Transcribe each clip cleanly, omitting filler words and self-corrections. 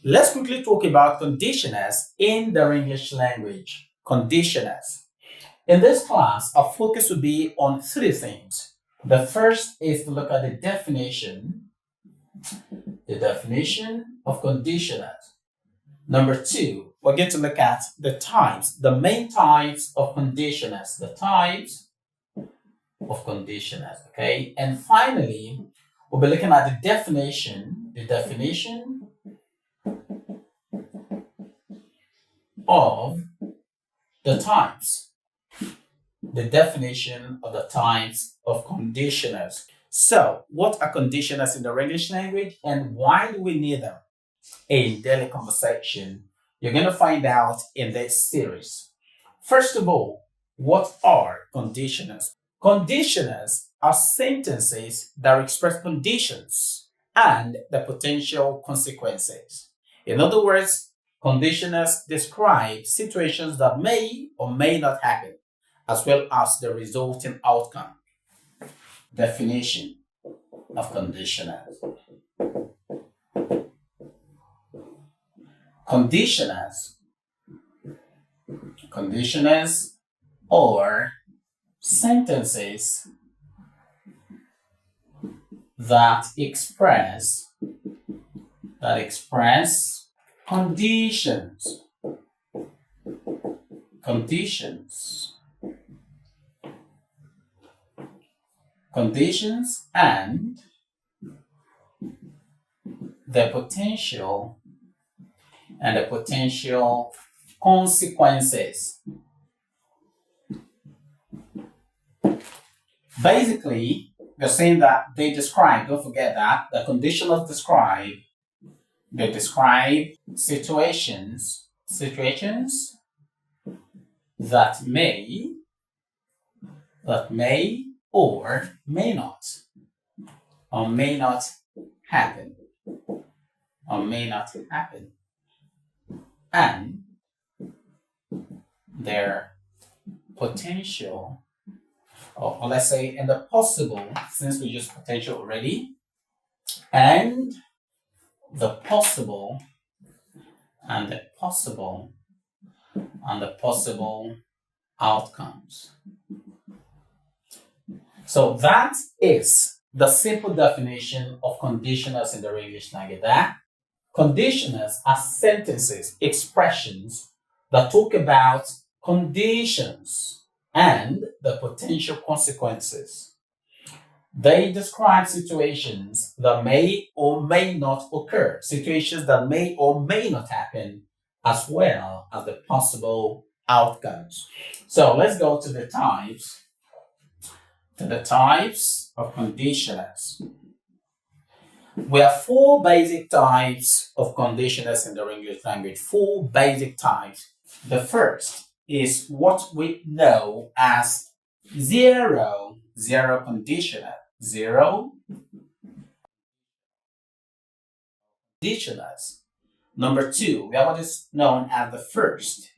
Let's quickly talk about conditioners in the English language. Conditioners. In this class, our focus will be on three things. The first is to look at the definition of conditioners. Number two, we're going to look at the types, the main types of conditioners, the types of conditioners, okay? And finally, we'll be looking at the definition of the types, the definition of the types of conditioners. So, what are conditioners in the English language and why do we need them in daily conversation? You're going to find out in this series. First of all, what are conditioners? Conditioners are sentences that express conditions and the potential consequences. In other words, conditioners describe situations that may or may not happen, as well as the resulting outcome. Definition of conditioners. Conditioners are sentences that express conditions and the potential consequences. Basically, we're saying that they describe, don't forget that, the conditionals describe situations that may or may not happen, and their potential, or let's say, and the possible, since we used potential already, and the possible outcomes. So that is the simple definition of conditionals in the English language. That conditionals are sentences, expressions that talk about conditions and the potential consequences. They describe situations that may or may not occur, situations that may or may not happen, as well as the possible outcomes. So let's go to the types of conditioners. We have four basic types of conditioners in the English language. Four basic types. The first is what we know as zero conditioner. Zero conditioners. Number two, we have what is known as the first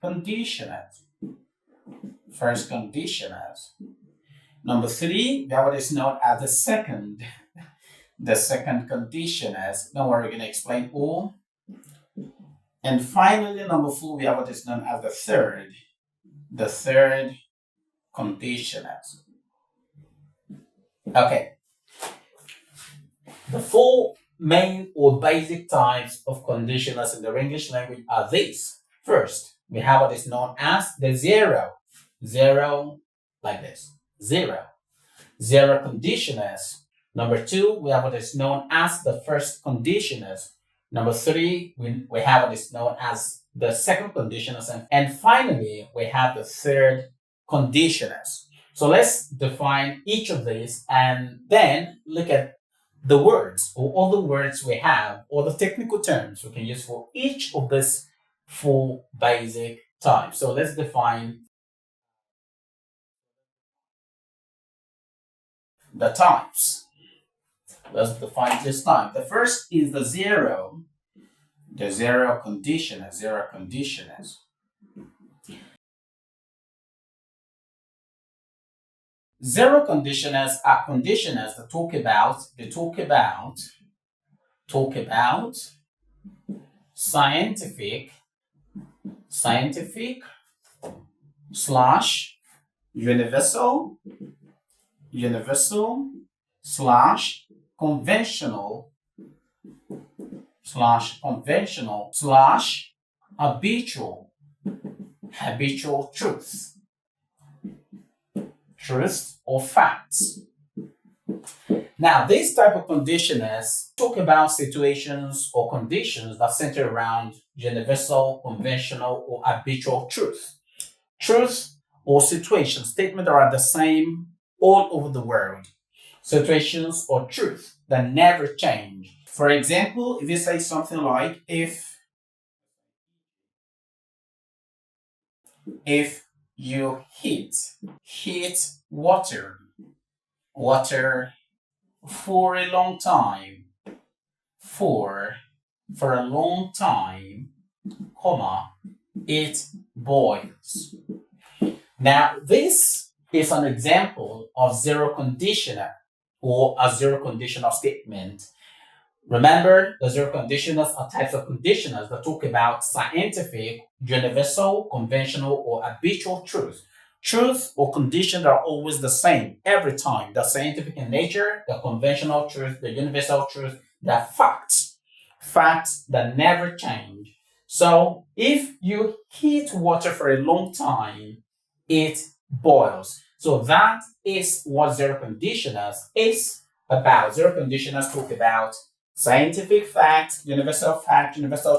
conditioners. Number three, we have what is known as the second conditioners. Don't worry, we're going to explain all. And finally, number four, we have what is known as the third conditioners. Okay. The four main or basic types of conditioners in the English language are these. First, we have what is known as the zero like this. Zero conditioners. Number two, we have what is known as the first conditioners. Number three, we have what is known as the second conditioners. And finally, we have the third conditioners. So let's define each of these and then look at the words or all the words we have or the technical terms we can use for each of these four basic types. So let's define the types. Let's define this type. The first is the zero conditioners. Zero conditioners are conditioners that talk about scientific, scientific slash universal, universal slash conventional, slash conventional slash habitual, habitual truth, truth or facts. Now, these type of conditioners talk about situations or conditions that center around universal, conventional, or habitual truth. Truth or situation statements that are the same all over the world. Situations or truth that never change. For example, if you say something like, if you heat water for a long time, for a long time, comma, it boils. Now, this is an example of zero conditional or a zero conditional statement. Remember, the zero conditionals are types of conditionals that talk about scientific, universal, conventional, or habitual truth. Truth or conditions are always the same every time. The scientific in nature, the conventional truth, the universal truth, the facts. Facts that never change. So if you heat water for a long time, it boils. So that is what zero conditionals is about. Zero conditionals talk about scientific fact, universal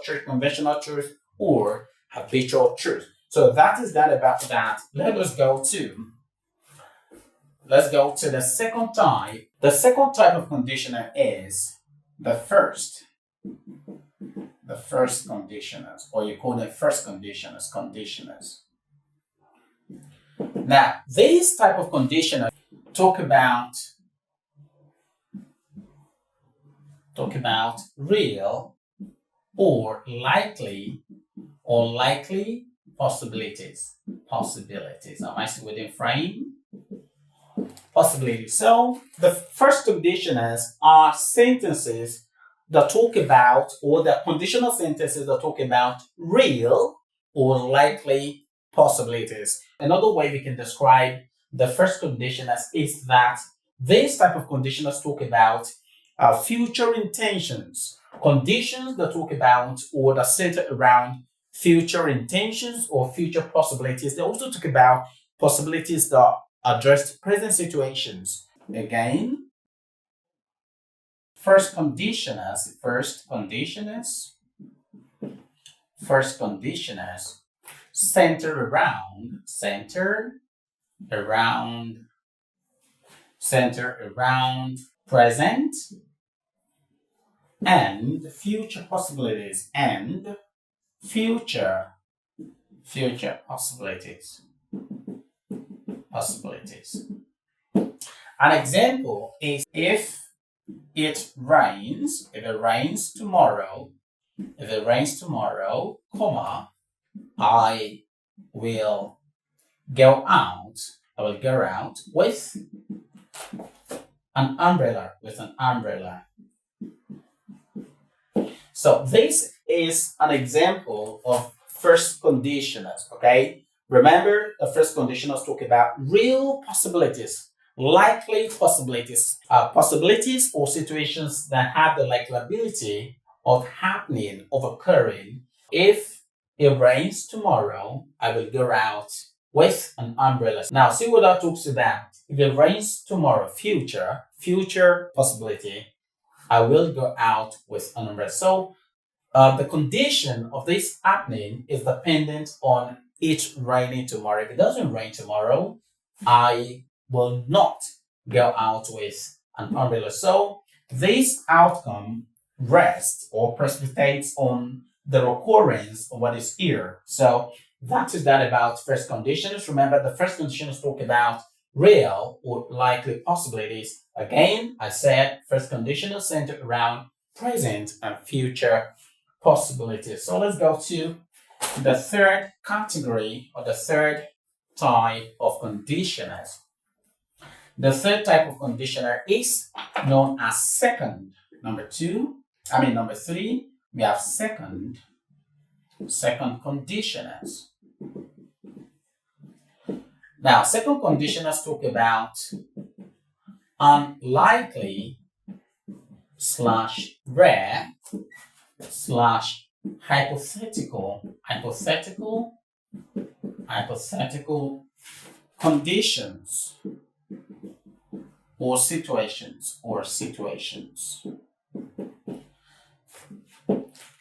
truth, conventional truth, or habitual truth. So that is that about that. Let's go to the second type. The second type of conditioner is the first conditioners, or you call them first conditioners. Now, these type of conditioners talk about real or likely possibilities. Am I still within frame? Possibilities. So the first conditioners are sentences that talk about, or the conditional sentences that talk about real or likely possibilities. Another way we can describe the first conditioners is that this type of conditioners talk about future intentions, conditions that talk about or that center around future intentions or future possibilities. They also talk about possibilities that address present situations. Again, first conditioners center around present and future possibilities and future possibilities. An example is if it rains tomorrow, comma, I will go out with an umbrella, So this is an example of first conditionals, okay? Remember, the first conditionals talk about real possibilities, likely possibilities, possibilities or situations that have the likeliability of happening, of occurring. If it rains tomorrow, I will go out with an umbrella. Now, see what that talks about. If it rains tomorrow, future possibility, I will go out with an umbrella. So the condition of this happening is dependent on it raining tomorrow. If it doesn't rain tomorrow, I will not go out with an umbrella. So this outcome rests or precipitates on the occurrence of what is here. So that is that about first conditions. Remember, the first conditions talk about real or likely possibilities. Again, I said first conditional centered around present and future possibilities. So let's go to the third category or the third type of conditioners. The third type of conditioner is known as second. Number three, We have second conditionals. Now, second conditionals talk about unlikely slash rare slash hypothetical conditions or situations.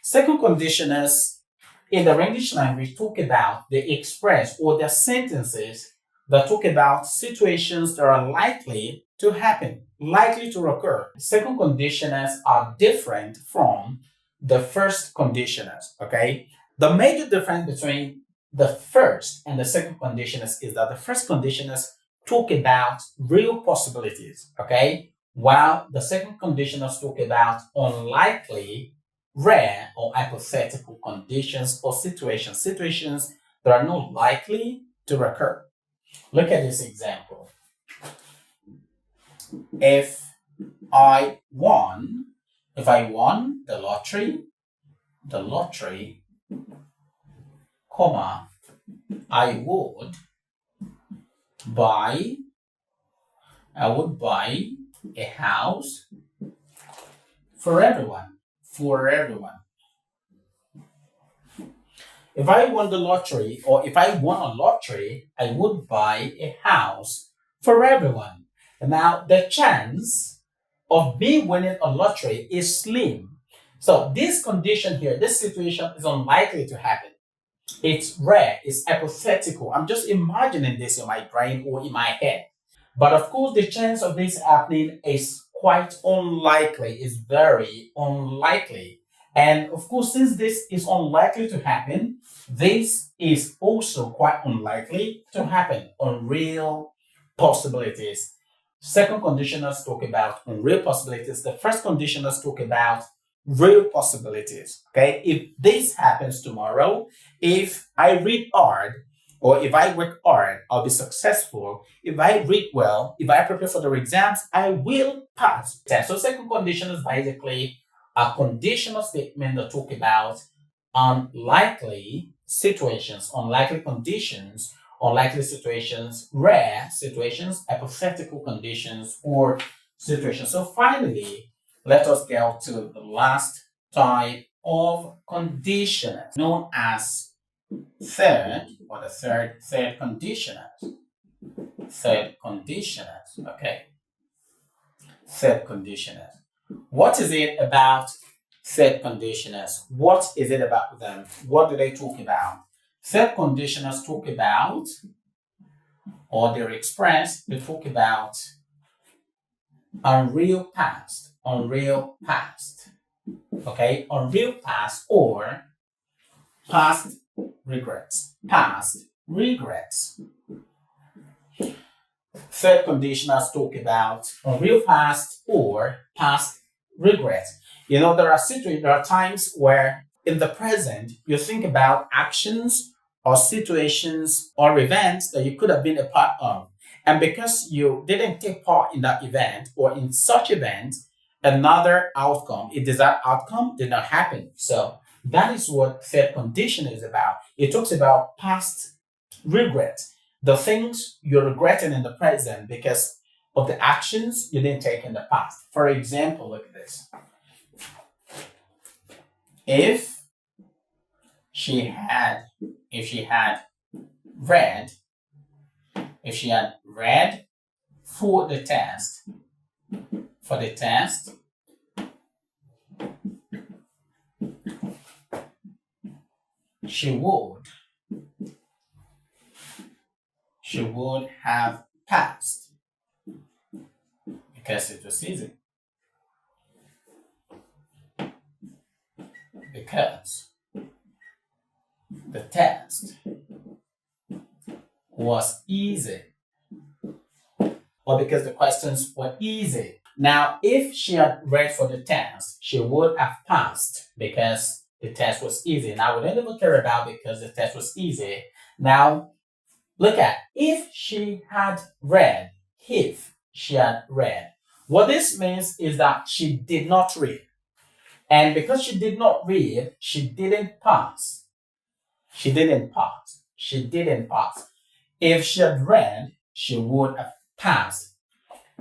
Second conditionals in the English language talk about the express or the sentences that talk about situations that are likely to happen, likely to occur. Second conditionals are different from the first conditionals, okay? The major difference between the first and the second conditionals is that the first conditionals talk about real possibilities, okay? While the second conditionals talk about unlikely, rare, or hypothetical conditions or situations that are not likely to occur. Look at this example. If I won the lottery, comma, I would buy a house for everyone. If I won the lottery, or if I won a lottery, I would buy a house for everyone. Now, the chance of me winning a lottery is slim. So this condition here, this situation is unlikely to happen. It's rare, it's hypothetical. I'm just imagining this in my brain or in my head. But of course, the chance of this happening is quite unlikely, is very unlikely. And of course, since this is unlikely to happen, this is also quite unlikely to happen. Unreal possibilities. Second conditionals talk about unreal possibilities. The first conditionals talk about real possibilities. Okay, if this happens tomorrow, if I read hard, or if I work hard, I'll be successful. If I read well, if I prepare for the exams, I will pass. So second condition is basically a conditional statement that talk about unlikely situations, unlikely conditions, unlikely situations, rare situations, hypothetical conditions, or situations. So finally, let us go to the last type of conditionals, known as third, or the third conditionals. Okay. Third conditionals. What is it about third conditionals? What is it about them? What do they talk about? Third conditionals talk about, or they're expressed, they talk about unreal past. Okay, unreal past or past regrets. Third conditionals talk about unreal past or past regrets. You know, there are times where in the present you think about actions or situations or events that you could have been a part of. And because you didn't take part in that event or in such event, another outcome, a desired outcome did not happen. So that is what third condition is about. It talks about past regret, the things you're regretting in the present because of the actions you didn't take in the past. For example, look at this. If she had read for the test, she would have passed because it was easy. Because the test was easy, or because the questions were easy. Now, if she had read for the test, she would have passed because the test was easy. Now, we don't even care about because the test was easy. Now, look at if she had read. What this means is that she did not read. And because she did not read, she didn't pass. She didn't pass. She didn't pass. If she had read, she would have passed.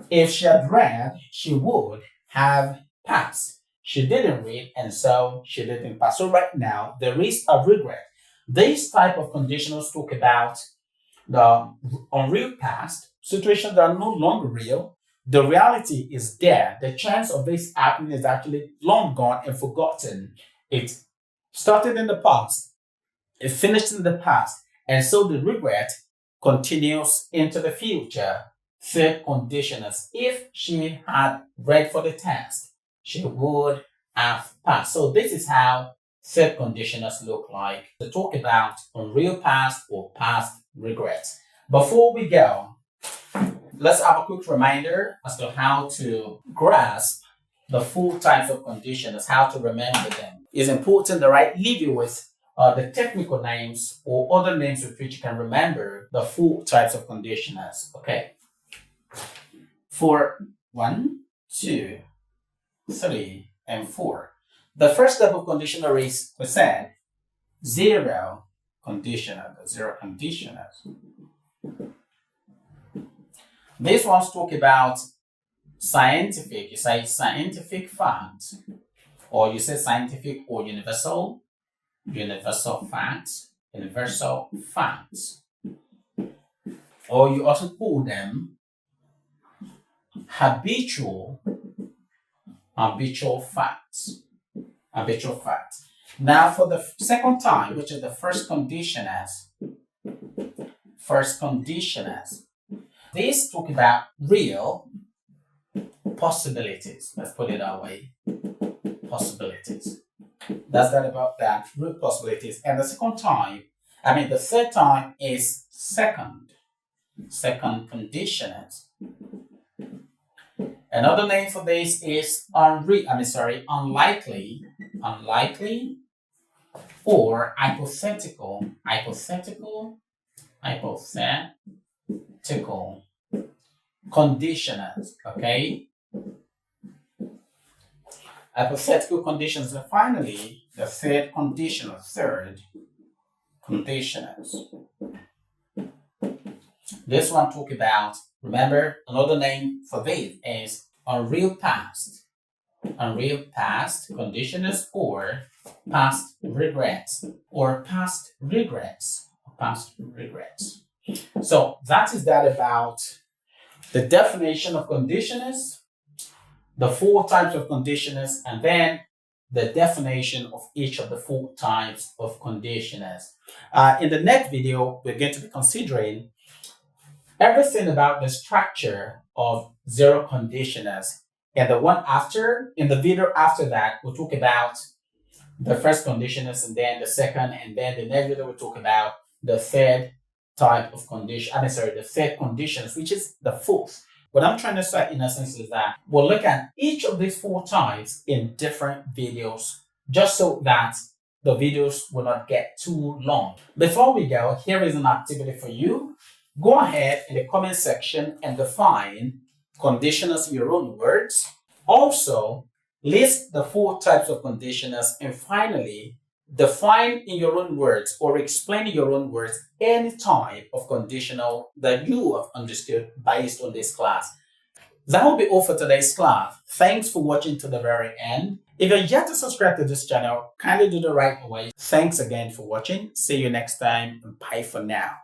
If she had read, she would have passed. She didn't read, and so she didn't pass. So right now, there is a regret. This type of conditionals talk about the unreal past, situations that are no longer real. The reality is there. The chance of this happening is actually long gone and forgotten. It started in the past, it finished in the past, and so the regret continues into the future. Third conditionals. If she had read for the test, she would have passed. So this is how third conditionals look like. To talk about unreal past or past regrets. Before we go, let's have a quick reminder as to how to grasp the full types of conditionals, how to remember them. It's important that I leave you with the technical names or other names with which you can remember the full types of conditionals. Okay. For 1, 2, 3, and 4. The first type of conditional is, we said, zero conditional, the zero conditionals. These ones talk about scientific, you say scientific facts, or you say scientific or universal facts, or you also call them habitual facts. Now for the second time, which is the first conditionals, these talk about real possibilities. Let's put it that way. Possibilities. That's that about that. Real possibilities. And the third time is second conditionals. Another name for this is unlikely or hypothetical conditionals. Okay. Hypothetical conditions. And finally, the third conditionals. This one talk about, remember, another name for this is unreal past conditionals or past regrets. So that is that about the definition of conditionals, the 4 types of conditionals, and then the definition of each of the 4 types of conditionals. In the next video, we're going to be considering everything about the structure of zero conditionals. And the one after, in the video after that, we'll talk about the first conditionals, and then the second, and then the next video we'll talk about the third type of condition. The third conditions, which is the fourth. What I'm trying to say in essence is that we'll look at each of these 4 types in different videos, just so that the videos will not get too long. Before we go, here is an activity for you. Go ahead in the comment section and define conditionals in your own words. Also, list the 4 types of conditionals, and finally, define in your own words or explain in your own words any type of conditional that you have understood based on this class. That will be all for today's class. Thanks for watching to the very end. If you're yet to subscribe to this channel, kindly do the right away. Thanks again for watching. See you next time. Bye for now.